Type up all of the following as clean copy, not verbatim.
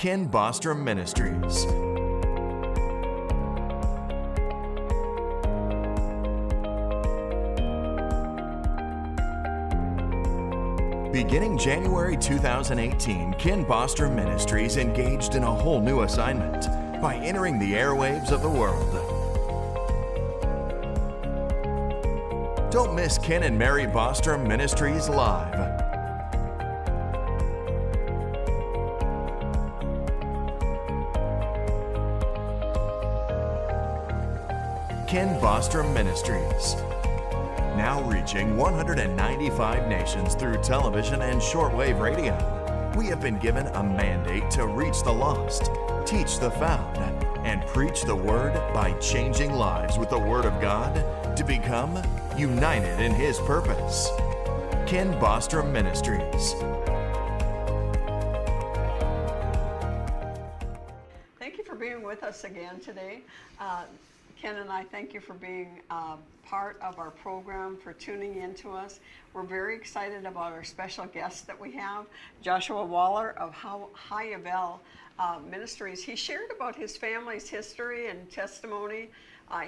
Bostrom Ministries. Beginning January 2018, Bostrom Ministries engaged in a whole new assignment by entering the airwaves of the world. Don't miss Ken and Mary Bostrom Ministries live. Bostrom Ministries. Now reaching 195 nations through television and shortwave radio. We have been given a mandate to reach the lost, teach the found, and preach the Word by changing lives with the Word of God to become united in His purpose. Bostrom Ministries. Thank you for being with us again today. Ken and I thank you for being part of our program, for tuning in to us. We're very excited about our special guest that we have, Joshua Waller of High Ministries. He shared about his family's history and testimony.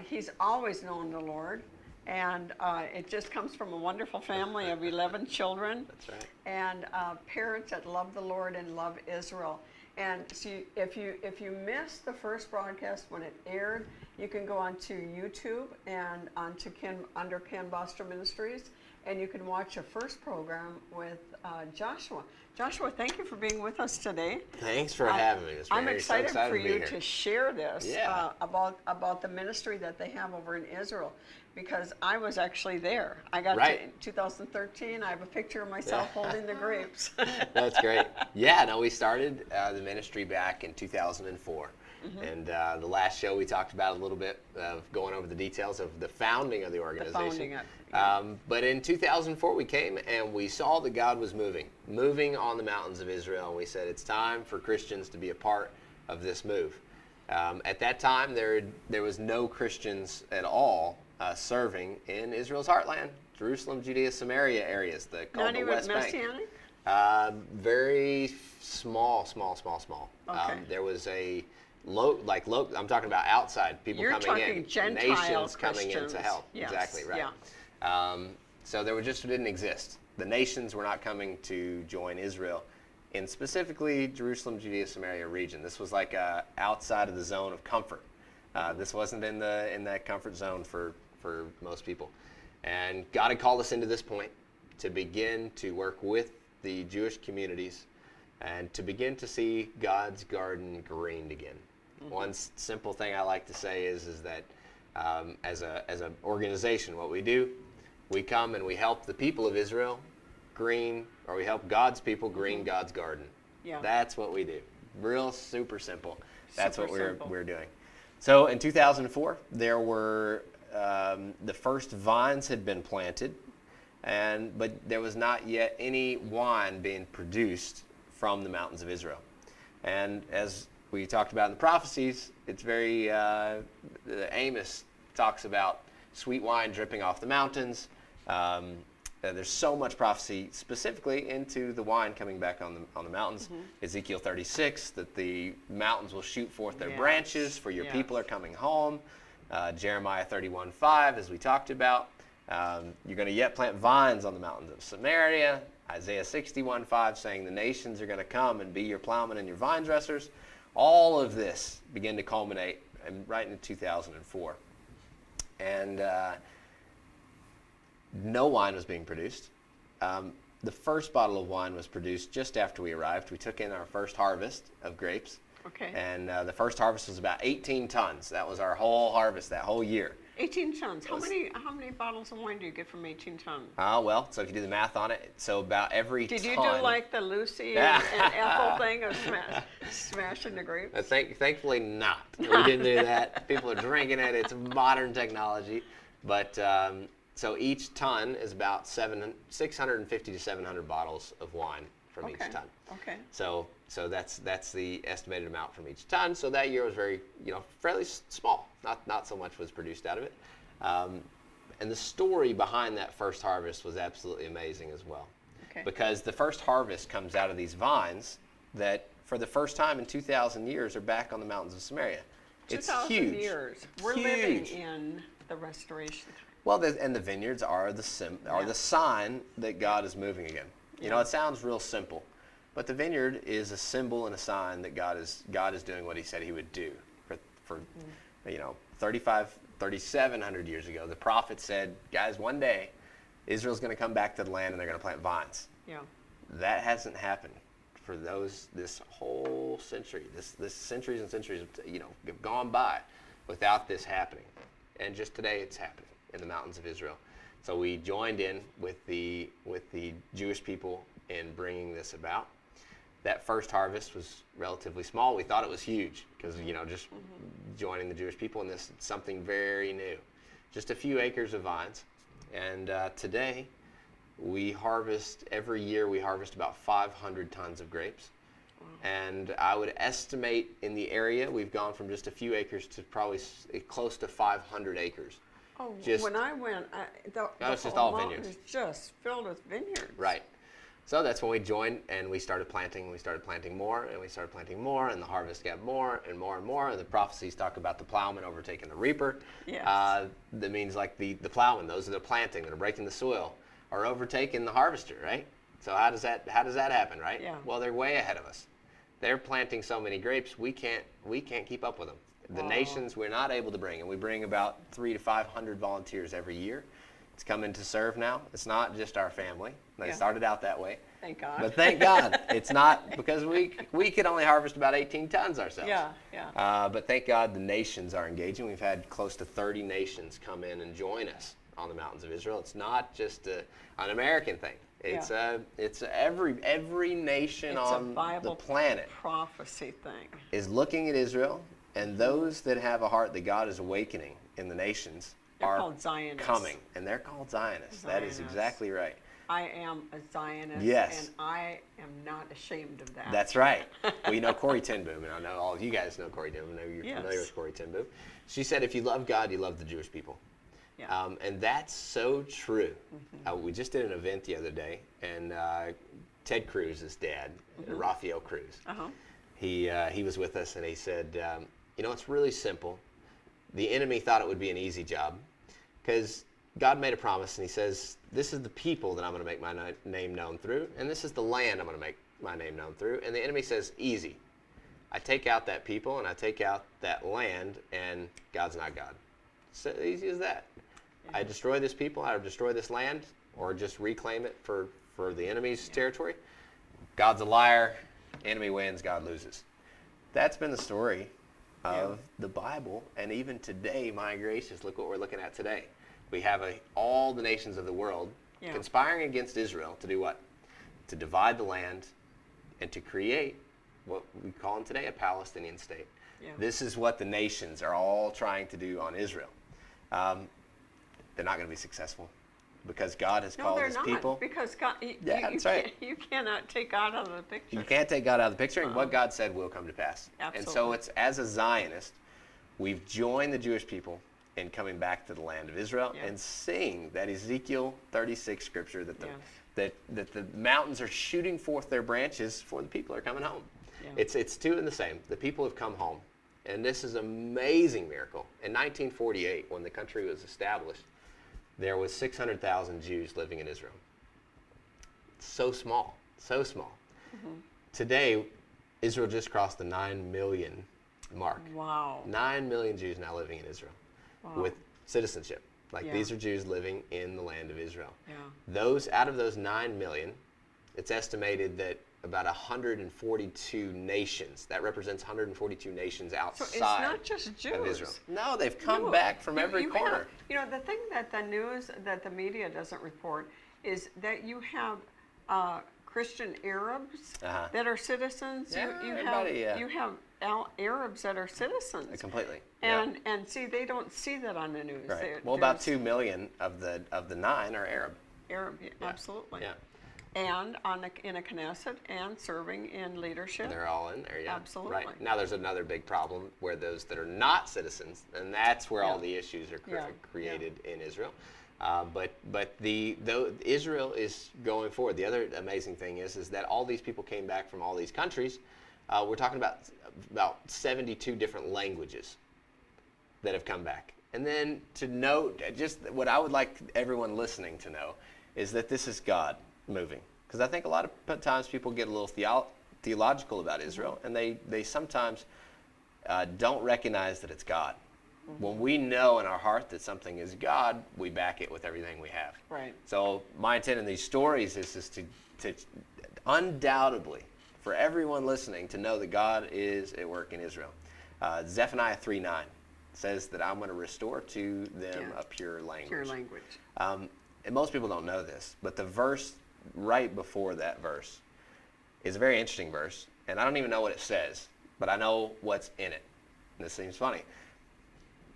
He's always known the Lord, and it just comes from a wonderful family of 11 children. That's right. And parents that love the Lord and love Israel. And so if you missed the first broadcast when it aired, you can go onto YouTube and onto under Ken Bostrom Ministries, and you can watch a first program with Joshua. Joshua, thank you for being with us today. Thanks for having me. I'm excited for you to share this Yeah. about the ministry that they have over in Israel, because I was actually there. I got Right. to in 2013. I have a picture of myself holding the grapes. That's great. Yeah, no, we started the ministry back in 2004. And the last show we talked about a little bit of going over the details of the founding of the organization. But in 2004 we came and we saw that God was moving on the mountains of Israel, and we said it's time for Christians to be a part of this move. At that time there was no Christians at all serving in Israel's heartland, Jerusalem, Judea, Samaria areas, called the West Bank. Very small. Okay. There was a I'm talking about outside people coming in, Gentile nations coming in to help. Yes. Exactly right. Yeah. So there didn't exist. The nations were not coming to join Israel in specifically Jerusalem, Judea, Samaria region. This was like outside of the zone of comfort. This wasn't in that comfort zone for most people. And God had called us into this point to begin to work with the Jewish communities and to begin to see God's garden greened again. One simple thing I like to say is that as an organization, what we do, we come and we help the people of Israel we help God's people green God's garden. Yeah. That's what we do. Real super simple. That's what we're doing. So in 2004, there were the first vines had been planted, but there was not yet any wine being produced from the mountains of Israel. And as we talked about in the prophecies, it's very, Amos talks about sweet wine dripping off the mountains. There's so much prophecy specifically into the wine coming back on the mountains. Ezekiel 36, that the mountains will shoot forth their branches, for your people are coming home. Jeremiah 31:5, as we talked about, you're going to yet plant vines on the mountains of Samaria. Isaiah 61:5, saying the nations are going to come and be your plowmen and your vine dressers. All of this began to culminate right in 2004. And no wine was being produced. The first bottle of wine was produced just after we arrived. We took in our first harvest of grapes. Okay. And the first harvest was about 18 tons. That was our whole harvest that whole year. 18 tons. How many bottles of wine do you get from 18 tons? Well, so if you do the math on it, so about every ton. Did you do like the Lucy and Ethel thing of smashing the grapes? Thankfully not. We didn't do that. People are drinking it. It's modern technology. But so each ton is about 650 to 700 bottles of wine from each ton. Okay. So that's the estimated amount from each ton. So that year was very, fairly small. Not so much was produced out of it. And the story behind that first harvest was absolutely amazing as well. Okay. Because the first harvest comes out of these vines that for the first time in 2,000 years, are back on the mountains of Samaria. It's 2,000 huge. years. We're Huge. living in the restoration time. Well, and the vineyards are the sign that God is moving again. You know, it sounds real simple, but the vineyard is a symbol and a sign that God is doing what He said He would do. For 3,700 years ago, the prophet said, "Guys, one day Israel's going to come back to the land and they're going to plant vines." Yeah. That hasn't happened for this whole century. This centuries and centuries, have gone by without this happening. And just today, it's happening in the mountains of Israel. So we joined in with the Jewish people in bringing this about. That first harvest was relatively small. We thought it was huge because, just joining the Jewish people in this, something very new. Just a few acres of vines. And today, every year we harvest about 500 tons of grapes. And I would estimate in the area, we've gone from just a few acres to probably close to 500 acres. Oh, Just- when I went, the it's just whole all mountain vineyards. is just filled with vineyards. Right. So that's when we joined and we started planting. We started planting more and we started planting more, and the harvest got more and more and more. And the prophecies talk about the plowman overtaking the reaper. Yes. That means like the plowman, those that are planting, that are breaking the soil, are overtaking the harvester, right? So how does that happen, right? Yeah. Well, they're way ahead of us. They're planting so many grapes, we can't keep up with them. The Wow. nations we're not able to bring, and we bring about 300 to 500 volunteers every year. It's coming to serve now. It's not just our family. They Yeah. started out that way. Thank God. But thank God, it's not, because we could only harvest about 18 tons ourselves. Yeah. But thank God the nations are engaging. We've had close to 30 nations come in and join us on the mountains of Israel. It's not just an American thing. It's every nation It's a on Bible the planet prophecy thing. is looking at Israel, and those that have a heart that God is awakening in the nations They're are called Zionists. coming, and they're called Zionists. That is Zionists. exactly right. I am a Zionist, Yes. and I am not ashamed of that. That's right. Well, you know Corrie ten Boom, and I know all of you guys know Corrie ten Boom. I know you're Yes. familiar with Corrie ten Boom. She said, if you love God, you love the Jewish people. Yeah. And that's so true. We just did an event the other day, and Ted Cruz's dad, Rafael Cruz, Uh-huh. he was with us, and he said, it's really simple. The enemy thought it would be an easy job because God made a promise, and He says, this is the people that I'm going to make my name known through, and this is the land I'm going to make my name known through. And the enemy says, easy. I take out that people, and I take out that land, and God's not God. So easy as that. I destroy this people, I destroy this land, or just reclaim it for the enemy's territory. God's a liar. Enemy wins, God loses. That's been the story of the Bible, and even today, my gracious, look what we're looking at today. We have all the nations of the world conspiring against Israel to do what? To divide the land and to create what we call today a Palestinian state. Yeah. This is what the nations are all trying to do on Israel. They're not going to be successful because God has No, called they're His not, people. because God, That's right. You cannot take God out of the picture. You can't take God out of the picture, and what God said will come to pass. And so Absolutely. it's, as a Zionist, we've joined the Jewish people in coming back to the land of Israel and seeing that Ezekiel 36 scripture that the mountains are shooting forth their branches for the people are coming home. Yeah. It's two and the same. The people have come home. And this is an amazing miracle. In 1948, when the country was established, there was 600,000 Jews living in Israel. So small, so small. Today, Israel just crossed the 9 million mark. Wow. 9 million Jews now living in Israel with citizenship. These are Jews living in the land of Israel. Yeah. Out of those 9 million, it's estimated that about 142 nations, that represents 142 nations outside So it's not just Jews. of Israel. No, they've come back from every corner. The thing that the news, that the media doesn't report is that you have Christian Arabs that are citizens. Yeah, you have Arabs that are citizens. Completely. And see, they don't see that on the news. Right. Well, about 2 million of the 9 are Arab. Arab, absolutely. Yeah. And in a Knesset and serving in leadership. They're all in there, yeah. Absolutely. Right. Now there's another big problem where those that are not citizens, and that's where all the issues are created in Israel. But Israel is going forward. The other amazing thing is that all these people came back from all these countries, we're talking about 72 different languages that have come back. And then to note, just what I would like everyone listening to know is that this is God moving. Because I think a lot of times people get a little theological about Israel, and they sometimes don't recognize that it's God. When we know in our heart that something is God, we back it with everything we have. Right. So my intent in these stories is to undoubtedly, for everyone listening, to know that God is at work in Israel. Zephaniah 3:9 says that I'm going to restore to them a pure language. Pure language. And most people don't know this, but the verse right before that verse is a very interesting verse, and I don't even know what it says, but I know what's in it. And this seems funny.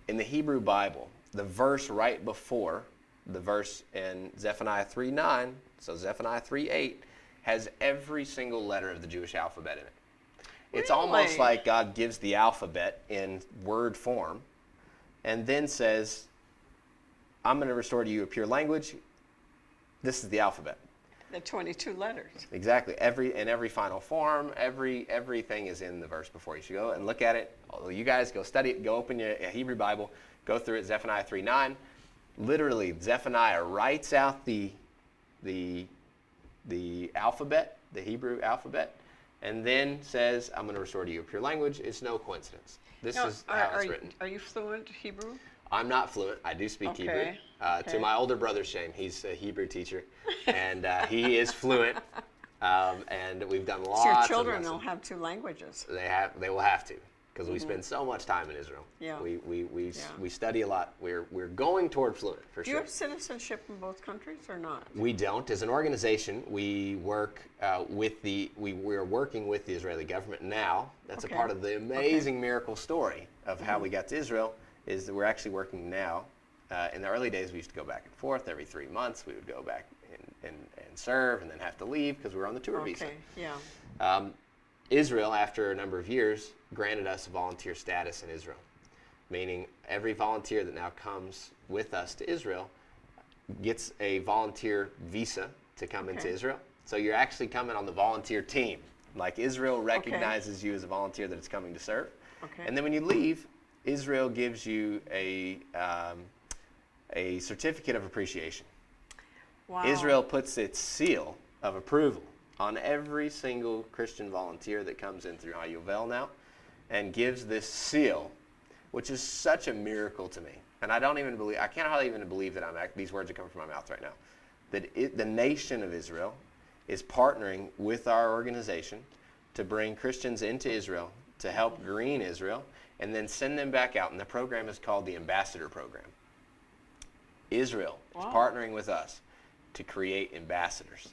In the Hebrew Bible, the verse right before the verse in Zephaniah 3:9, so Zephaniah 3:8, has every single letter of the Jewish alphabet in it. It's almost like God gives the alphabet in word form and then says, I'm going to restore to you a pure language. This is the alphabet. The 22 letters. Exactly. Every final form, everything is in the verse before. You should go and look at it. You guys go study it. Go open your Hebrew Bible. Go through it. Zephaniah 3:9. Literally, Zephaniah writes out the alphabet, the Hebrew alphabet, and then says, I'm going to restore to you a pure language. It's no coincidence. This is how it's written. Are you fluent Hebrew? I'm not fluent. I do speak Hebrew. To my older brother's shame, he's a Hebrew teacher, and he is fluent. And we've done lots. So your children will have 2 languages. They will have to, because we spend so much time in Israel. Yeah. We study a lot. We're going toward fluent for Do sure. you have citizenship in both countries or not? We don't. As an organization, we work we're working with the Israeli government now. That's a part of the amazing miracle story of how we got to Israel. Is that we're actually working now. In the early days, we used to go back and forth. Every 3 months, we would go back and serve and then have to leave because we were on the tour visa. Yeah. Israel, after a number of years, granted us volunteer status in Israel, meaning every volunteer that now comes with us to Israel gets a volunteer visa to come into Israel. So you're actually coming on the volunteer team. Like Israel recognizes you as a volunteer that it's coming to serve. Okay. And then when you leave, Israel gives you a certificate of appreciation. Wow. Israel puts its seal of approval on every single Christian volunteer that comes in through IUVL now, and gives this seal, which is such a miracle to me. And I can't hardly even believe that these words are coming from my mouth right now. That the nation of Israel is partnering with our organization to bring Christians into Israel to help green Israel and then send them back out. And the program is called the Ambassador Program. Israel is partnering with us to create ambassadors.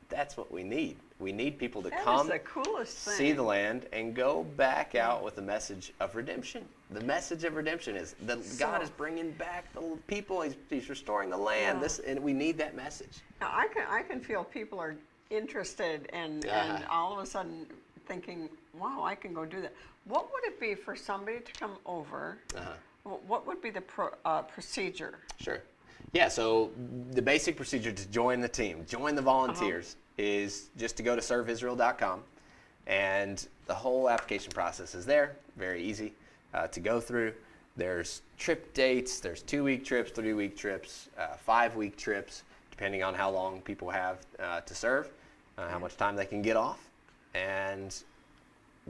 That's what we need. We need people to come, the coolest thing. See the land, and go back out with the message of redemption. The message of redemption is that God is bringing back the people. He's restoring the land. And we need that message. Now, I can feel people are interested and all of a sudden thinking, wow, I can go do that. What would it be for somebody to come over? What would be the procedure? Sure. Yeah, so the basic procedure to join the team, join the volunteers, is just to go to serveisrael.com, and the whole application process is there, very easy to go through. There's trip dates, there's 2-week trips, 3-week trips, 5-week trips, depending on how long people have to serve, how much time they can get off. And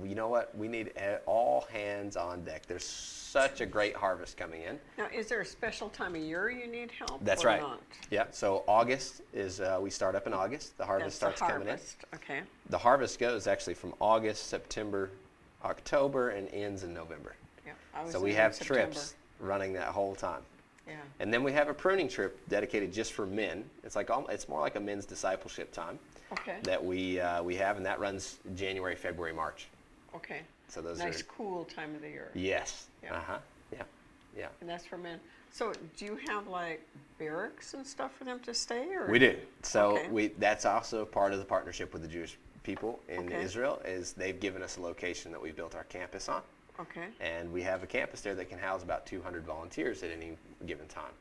you know what? We need all hands on deck. There's such a great harvest coming in. Now, is there a special time of year you need help? That's or right. Not? Yeah. So August is we start up in August. The harvest starts coming in. Okay. The harvest goes actually from August, September, October, and ends in November. Yeah. So we have trips running that whole time. Yeah. And then we have a pruning trip dedicated just for men. It's more like a men's discipleship time. Okay. That we have, and that runs January, February, March. Okay. So those nice, are cool time of the year. Yes. Yeah. Yeah. And that's for men. So do you have like barracks and stuff for them to stay? Or? We do. So that's also part of the partnership with the Jewish people in Okay. Israel. Is they've given us a location that we built our campus on. Okay. And we have a campus there that can house about 200 volunteers at any given time.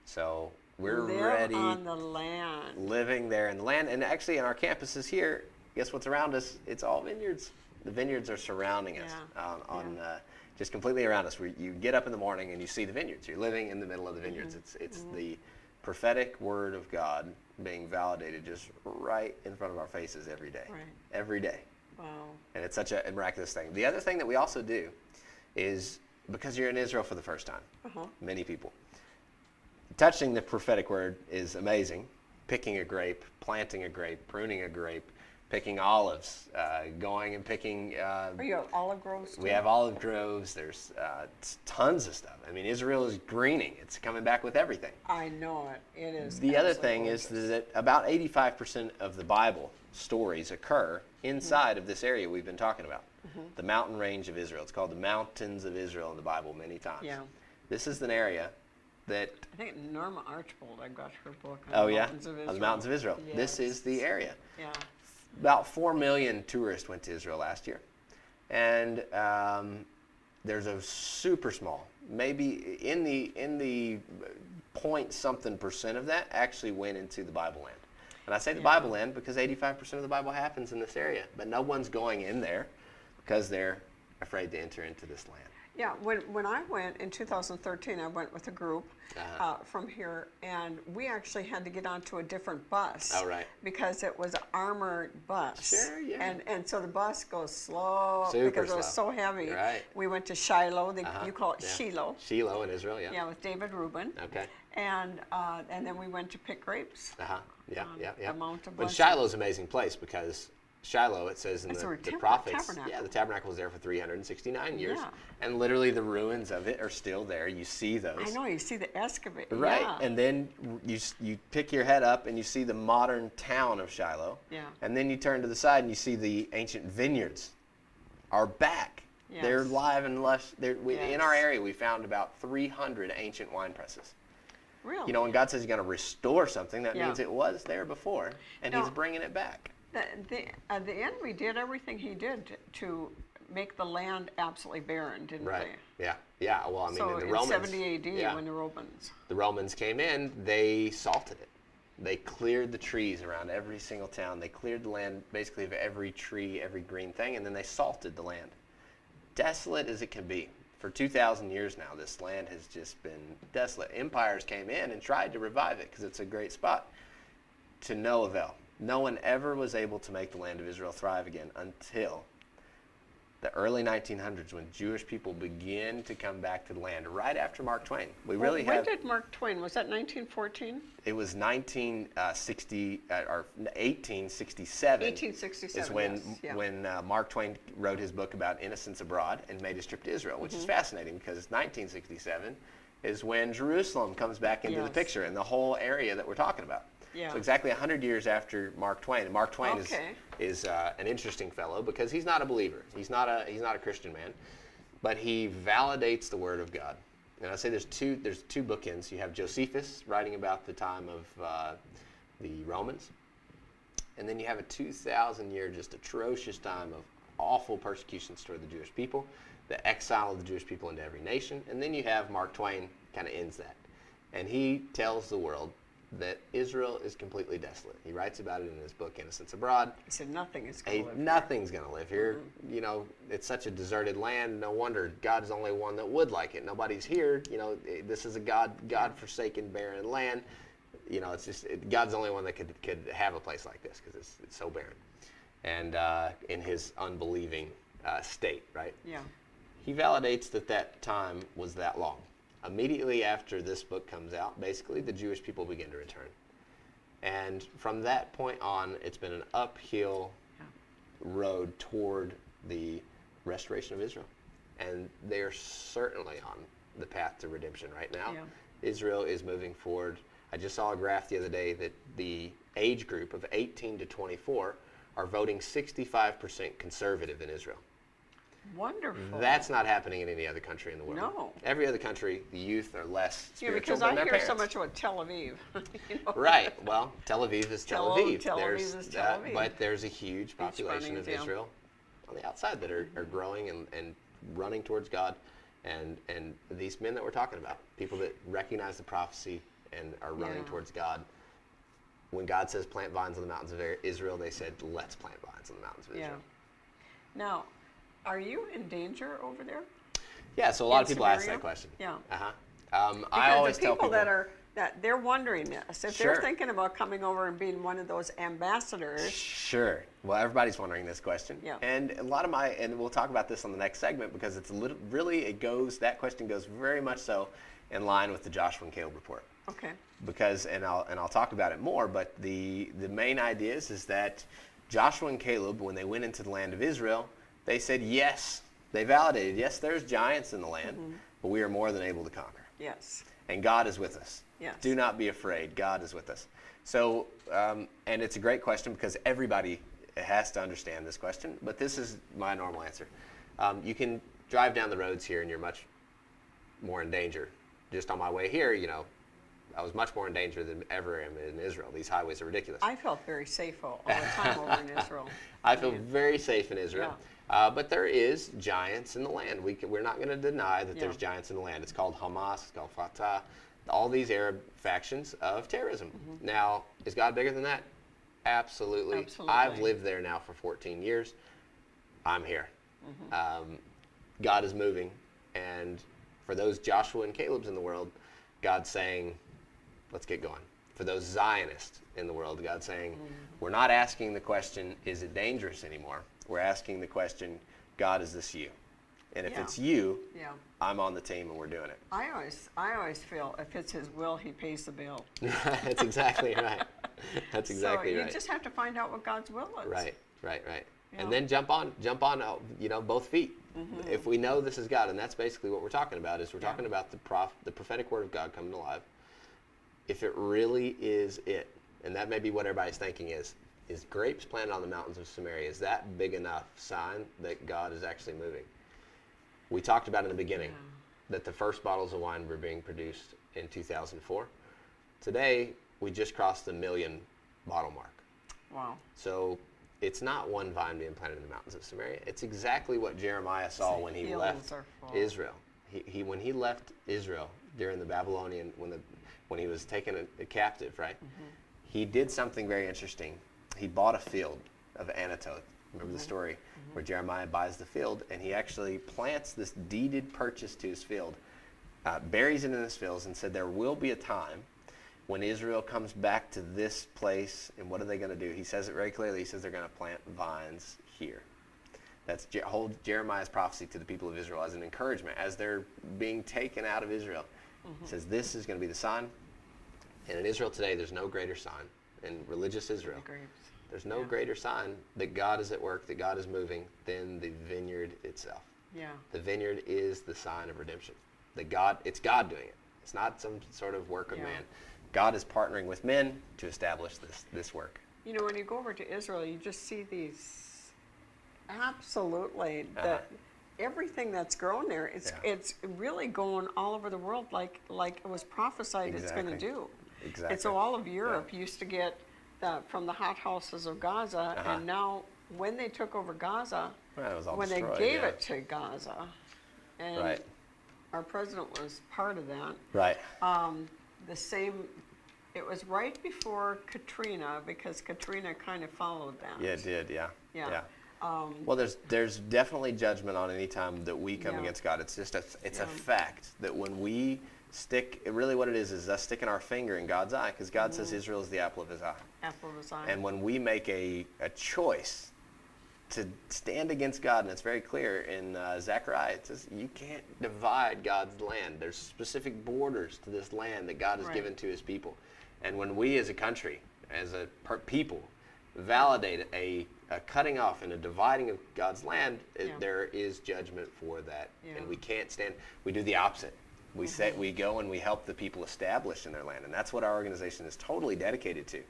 So we're ready. On the land. Living there in the land. And actually in our campuses here, guess what's around us? It's all vineyards. The vineyards are surrounding us Yeah. just completely around us. You get up in the morning and you see the vineyards. You're living in the middle of the vineyards. It's the prophetic word of God being validated just right in front of our faces every day. Right. Every day. Wow. And it's such a miraculous thing. The other thing that we also do is, because you're in Israel for the first time, many people, touching the prophetic word is amazing. Picking a grape, planting a grape, pruning a grape, picking olives, going and picking. You have olive groves too? We have olive groves. There's tons of stuff. I mean, Israel is greening. It's coming back with everything. I know it. It is. The other thing is that about 85% of the Bible stories occur inside of this area we've been talking about. The mountain range of Israel. It's called the Mountains of Israel in the Bible many times. Yeah. This is an area that... I think Norma Archbold, I got her book on the Mountains of Israel. On the Mountains of Israel. Yes. This is the area. Yeah. About 4 million tourists went to Israel last year. And there's a super small, maybe in the point something percent of that actually went into the Bible land. And I say the Bible land because 85% of the Bible happens in this area. But no one's going in there because they're afraid to enter into this land. Yeah, when I went in 2013, I went with a group from here, and we actually had to get onto a different bus. Oh, right. Because it was an armored bus. Sure, yeah. And so the bus goes slow Super because it was slow. so heavy. Right. We went to Shiloh. You call it Yeah. Shiloh. Shiloh in Israel, yeah. Yeah, with David Rubin. Okay. And then we went to pick grapes. Yeah. the Mount of But Blessing. Shiloh's an amazing place because Shiloh, it says in It's the a prophets, tabernacle. the tabernacle was there for 369 years, Yeah. and literally the ruins of it are still there. You see those. I know, you see the excavate. Right, Yeah. and then you pick your head up and you see the modern town of Shiloh. Yeah. And then you turn to the side and you see the ancient vineyards are back. Yes. They're live and lush. In Yes. our area, we found about 300 ancient wine presses. Really? You know, when God says He's going to restore something, that Yeah. means it was there before, and Now- He's bringing it back. At the end, we did everything he did to make the land absolutely barren, didn't Right. we? Yeah. Well, I mean, So in the in Romans, 70 AD, yeah, when the Romans. the Romans came in, they salted it. They cleared the trees around every single town. They cleared the land basically of every tree, every green thing, and then they salted the land. Desolate as it can be. For 2,000 years now, this land has just been desolate. Empires came in and tried to revive it because it's a great spot. To no avail. No one ever was able to make the land of Israel thrive again until the early 1900s, when Jewish people began to come back to the land, right after Mark Twain. When did Mark Twain, was that 1914? It was 1867. 1867, is when yes, yeah. when Mark Twain wrote his book about innocence abroad and made his trip to Israel, which is fascinating because 1967 is when Jerusalem comes back into the Yes. picture and the whole area that we're talking about. Yeah. So exactly 100 years after Mark Twain. And Mark Twain Okay. is an interesting fellow because he's not a believer. He's not a Christian man, but he validates the Word of God. And I say there's two bookends. You have Josephus writing about the time of the Romans, and then you have a 2,000-year just atrocious time of awful persecutions toward the Jewish people, the exile of the Jewish people into every nation, and then you have Mark Twain kind of ends that, and he tells the world that Israel is completely desolate. He writes about it in his book Innocence Abroad. He said nothing is going to live Nothing's going to live here. You know, it's such a deserted land. No wonder God's the only one that would like it. Nobody's here. You know, this is a God-forsaken, barren land. You know, it's just God's the only one that could have a place like this because it's so barren. And in his unbelieving state, right? Yeah. He validates that time was that long. Immediately after this book comes out, basically, the Jewish people begin to return. And from that point on, it's been an uphill road toward the restoration of Israel. And they are certainly on the path to redemption right now. Yeah. Israel is moving forward. I just saw a graph the other day that the age group of 18 to 24 are voting 65% conservative in Israel. Wonderful. That's not happening in any other country in the world. No. Every other country, the youth are less Yeah, spiritual because than I their hear parents. so much about Tel Aviv. You know? Right. Well, Tel Aviv is Tel Aviv. Tel Aviv is Tel Aviv. But there's a huge population of bunnies, yeah. Israel on the outside that are growing and running towards God. And these men that we're talking about, people that recognize the prophecy and are running Yeah. towards God. When God says plant vines on the mountains of Israel, they said, let's plant vines on the mountains of Israel. Now, are you in danger over there? Yeah, so a lot of In people ask Samaria? that question. Yeah. Uh-huh. I Because always the tell people people that they're wondering this, if Sure. they're thinking about coming over and being one of those ambassadors. Sure. Well, everybody's wondering this question. Yeah. And a lot of and we'll talk about this on the next segment because it's that question goes very much so in line with the Joshua and Caleb report. Okay. Because, and I'll talk about it more, but the main idea is that Joshua and Caleb, when they went into the land of Israel, they said, yes, they validated, yes, there's giants in the land, but we are more than able to conquer. Yes. And God is with us. Yes. Do not be afraid. God is with us. So, and it's a great question because everybody has to understand this question, but this is my normal answer. You can drive down the roads here and you're much more in danger. Just on my way here, I was much more in danger than ever am in Israel. These highways are ridiculous. I felt very safe all the time over in Israel. I feel very safe in Israel. But there is giants in the land. We're not going to deny that there's giants in the land. It's called Hamas, it's called Fatah, all these Arab factions of terrorism. Now, is God bigger than that? Absolutely. Absolutely. I've lived there now for 14 years. I'm here. God is moving. And for those Joshua and Caleb's in the world, God's saying, let's get going. For those Zionists in the world, God's saying, we're not asking the question, is it dangerous anymore? We're asking the question, God, is this you? And if it's you, I'm on the team and we're doing it. I always feel if it's His will, He pays the bill. That's exactly right. That's exactly right. So you just have to find out what God's will is. Right. Yeah. And then jump on, both feet. If we know this is God, and that's basically what we're talking about, is we're talking about the prophetic word of God coming alive. If it really is it, and that may be what everybody's thinking is grapes planted on the mountains of Samaria, is that big enough sign that God is actually moving? We talked about in the beginning that the first bottles of wine were being produced in 2004. Today, we just crossed the 1 million bottle mark. Wow. So it's not one vine being planted in the mountains of Samaria. It's exactly what Jeremiah saw when he left Israel. When he left Israel during the Babylonian, when he was taken a captive, right? He did something very interesting. He bought a field of Anatoth. Remember the story where Jeremiah buys the field, and he actually plants this deeded purchase to his field, buries it in his fields, and said there will be a time when Israel comes back to this place, and what are they going to do? He says it very clearly. He says they're going to plant vines here. That's Jeremiah's prophecy to the people of Israel as an encouragement, as they're being taken out of Israel. He says this is going to be the sign. And in Israel today, there's no greater sign. In religious Israel, there's no greater sign that God is at work, that God is moving, than the vineyard itself. Yeah. The vineyard is the sign of redemption. It's God doing it. It's not some sort of work of man. God is partnering with men to establish this work. When you go over to Israel, you just see these absolutely everything that's grown there. It's really going all over the world like it was prophesied it's going to do. Exactly. And so all of Europe used to get from the hothouses of Gaza, and now when they took over Gaza, when they gave it to Gaza, and our president was part of that. Right. It was right before Katrina, because Katrina kind of followed that. Yeah, it did. Yeah. Yeah. Well, there's definitely judgment on any time that we come against God. It's just a fact that when we really what it is us sticking our finger in God's eye, because God says Israel is the apple of His eye. Apple of His eye. And when we make a choice to stand against God, and it's very clear in Zechariah, it says you can't divide God's land. There's specific borders to this land that God has given to His people. And when we as a country, as a people, validate a cutting off and a dividing of God's land, there is judgment for that. And we can't stand. We do the opposite. We go and we help the people establish in their land, and that's what our organization is totally dedicated to,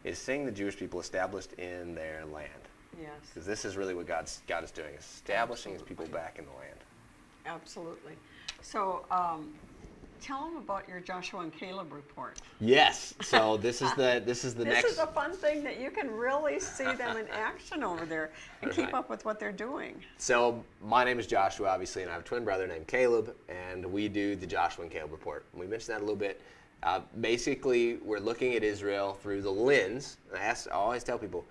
is seeing the Jewish people established in their land. Yes. Because this is really what God is doing, establishing His people back in the land. Absolutely. So tell them about your Joshua and Caleb report. Yes. So this is the next. This is a fun thing that you can really see them in action over there and keep up with what they're doing. So my name is Joshua, obviously, and I have a twin brother named Caleb, and we do the Joshua and Caleb report. And we mentioned that a little bit. Basically, we're looking at Israel through the lens. I always tell people,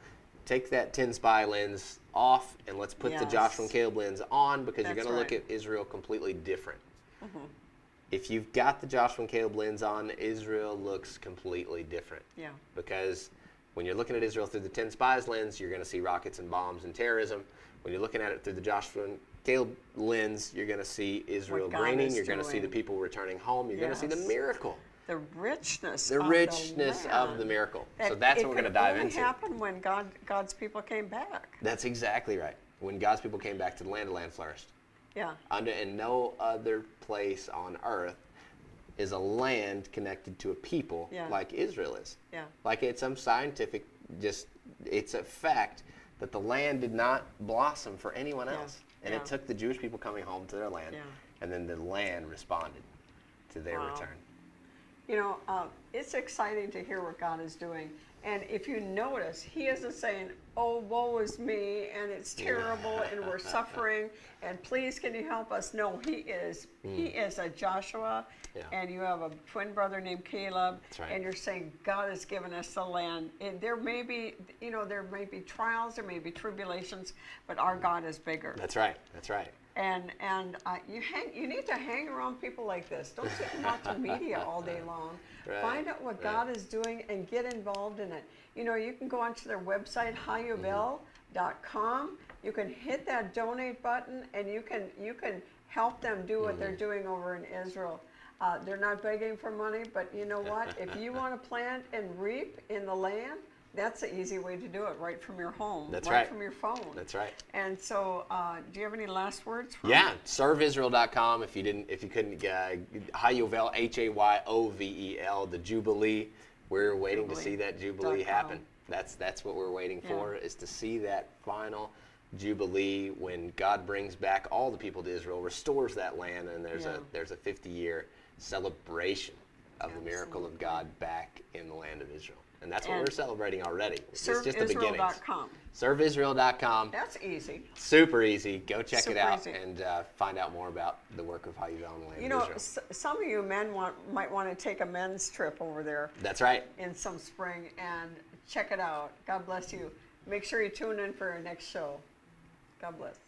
take that 10 spy lens off and let's put the Joshua and Caleb lens on, because you're going to look at Israel completely different. If you've got the Joshua and Caleb lens on, Israel looks completely different. Yeah. Because when you're looking at Israel through the 10 spies lens, you're going to see rockets and bombs and terrorism. When you're looking at it through the Joshua and Caleb lens, you're going to see Israel gaining. You're going to see the people returning home. You're going to see the miracle. The richness of the miracle. So that's what we're going to dive into. It happened when God's people came back. That's exactly right. When God's people came back to the land flourished. Yeah. And no other place on earth is a land connected to a people like Israel is. Yeah. Like it's some scientific, it's a fact that the land did not blossom for anyone else. And it took the Jewish people coming home to their land, and then the land responded to their return. You know, it's exciting to hear what God is doing. And if you notice, he isn't saying, oh, woe is me, and it's terrible, and we're suffering, and please can you help us? No, he is a Joshua, and you have a twin brother named Caleb, and you're saying God has given us the land. And there may be, there may be trials, there may be tribulations, but our God is bigger. That's right. That's right. And you need to hang around people like this. Don't sit and watch the media all day long. Right, Find out what God is doing and get involved in it. You can go onto their website, hayuvel.com. You can hit that donate button, and you can help them do what they're doing over in Israel. They're not begging for money, but you know what? If you want to plant and reap in the land, that's the easy way to do it, right from your home, right from your phone. That's right. And so, do you have any last words? Serveisrael.com. If you couldn't, Hayuvel, Hayouvel, the Jubilee. We're waiting to see that Jubilee happen. That's what we're waiting for, is to see that final Jubilee when God brings back all the people to Israel, restores that land, and there's a 50-year celebration of the miracle of God back in the land of Israel. And that's what we're celebrating already. It's just the beginnings. Serveisrael.com. That's easy. Super easy. Go check it out and find out more about the work of Hayuvel in the land of Israel. Some of you men might want to take a men's trip over there. That's right. In some spring and check it out. God bless you. Make sure you tune in for our next show. God bless.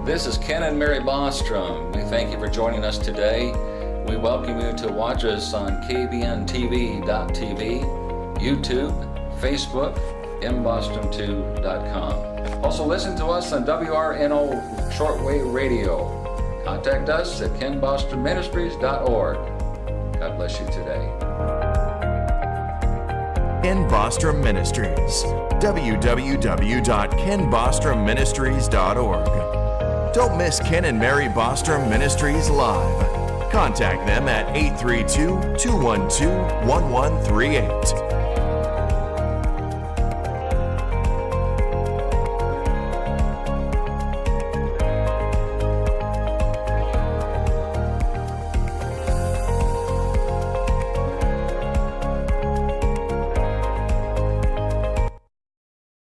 This is Ken and Mary Bostrom. We thank you for joining us today. We welcome you to watch us on kbntv.tv. YouTube, Facebook, mbostrom2.com. Also listen to us on WRNO Shortwave Radio. Contact us at kenbostromministries.org. God bless you today. Ken Bostrom Ministries. www.kenbostromministries.org. Don't miss Ken and Mary Bostrom Ministries live. Contact them at 832-212-1138.